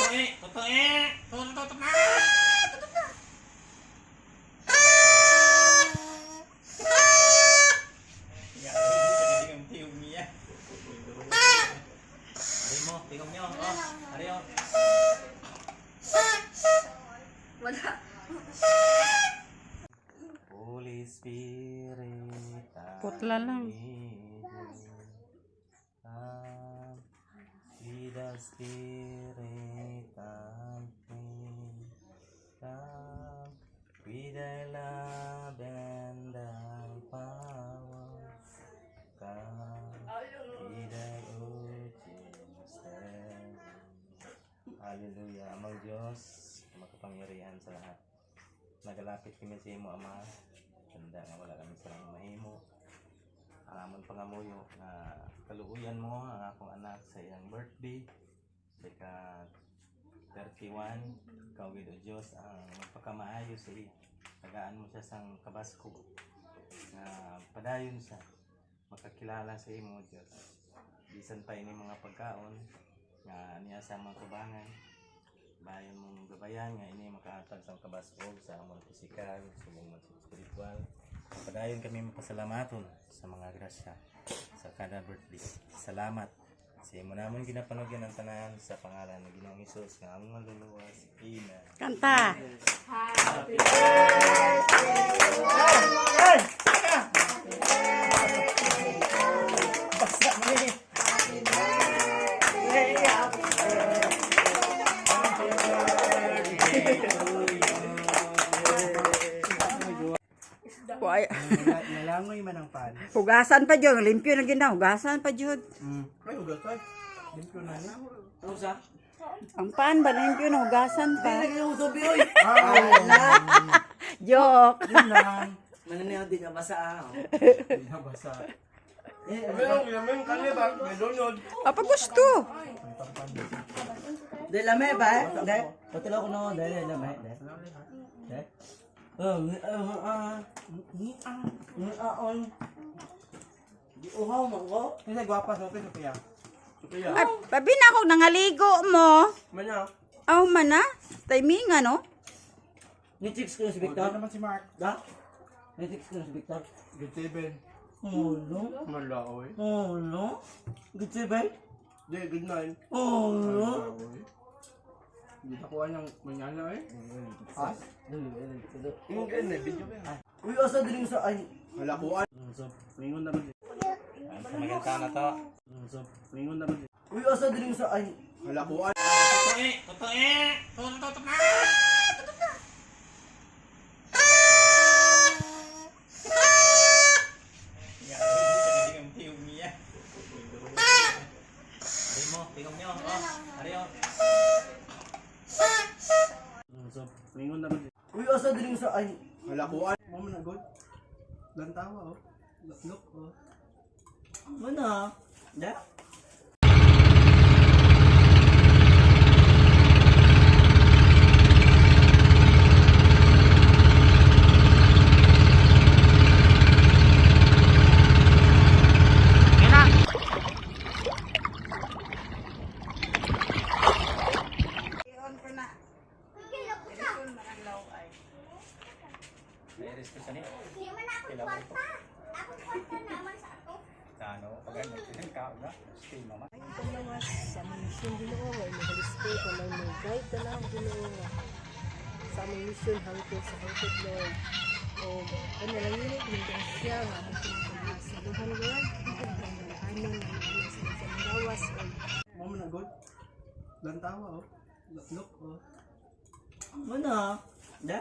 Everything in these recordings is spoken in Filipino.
Tutup na! Tingog nyo, Ariyo. Wala. Holy Spirit, Putla lang. Lead us, Spirit, and come with thy love and thy power. Come with thy Hallelujah. Amang Diyos, makapangyarihan sa lahat. Nagalapit kami sa imo, Ama. Tanda nga wala kami sa mahimo. Alamon pangamuyo na kaluuyan mo ang akong anak sa iyang birthday. Sa 31, ikaw gid o Diyos ang magpakamaayo sa iya. Tagaan mo siya sang kabasko na padayon siya makakilala sa imo, Diyos. Bisan pa ini mga pagkaon nga niya sa mga tubangan, bayan mong gabayan nga ini makaatag sa kabasog sa among pisikal, sa mga spiritual. Padayon kami mapasalamaton sa mga grasya sa kada birthday. Salamat sa imo namon ginapanugyan ang tanan sa pangalan ng Ginoong Hesus nga among manluluwas. Amen. Kanta. Happy birthday! Basta mo ni. Nalangoy man ang pan. Hugasan pa jud, limpyo na gina, hugasan pa jud. Ay, ugat ay. Limpyo na niya. Ano sa? Ang pan ba limpyo na hugasan pa? Nag-iusap yun. Joke. Yun lang. Mananayaw din ka basa ah. Nabasa. Meron, yamin kanya ba? May lunod. Apa gusto? De lame ba? De. Patulaw ko na. De lame. De. De. Di uhaw mo ko. Kasi gwapa sa akin, Sophia. Sophia. Ay, babi na ako nangaligo mo. Manya. Aw man na. Timing ano? Ni-chicks ko na si Victor. Naman si Mark. Da? Ni-chicks ko na si Victor. Good 7. Ulo. Malaoy. Ulo. Good 7. Di, good 9. Ulo. Hindi nakuha ng manyana eh. Ha? Yung ganyan, video ka yan. Uy, asa din sa ay. Halakuan. So, lingon na rin. Sa maganda na to. So, lingon na rin. Uy, asa din sa ay. Halakuan. Tutup na! Tingog nyo, Ariyo. So, lingon na rin. Uy, asa din sa ay. Halakuan. Mo man na god. Lantawa oh. Look oh. Mana? Da? Iris ko sa ni. Hindi man ako kwarta. Ako kwarta naman sa ato. Ano, pagano, ka na. Stay mama. Panglawas sa aming mission Ginoo ay mahaliste ko may guide na lang Ginoo nga sa aming mission hangtod sa hangtod Lord o panalangin ko siya nga among pinagsaluhan Lord ang malahanon ng aming sa gawas o Mo man na god. Lantawa oh. Look oh. Mana? Da?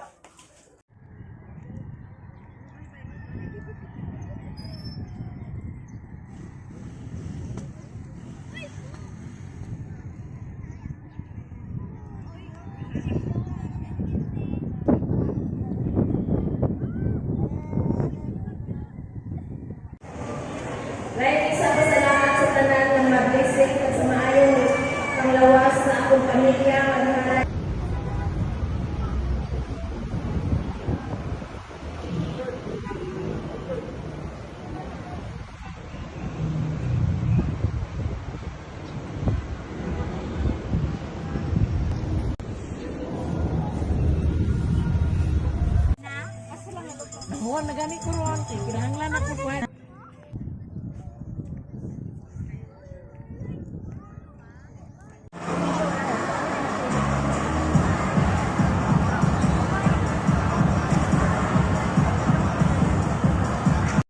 Lahat isa pa salamat sa tanan ng mablising at sa maayon ng lawas na akong pamilya at mga Huwag na gani ko ron. Kaya kinahanglan ako kuhan.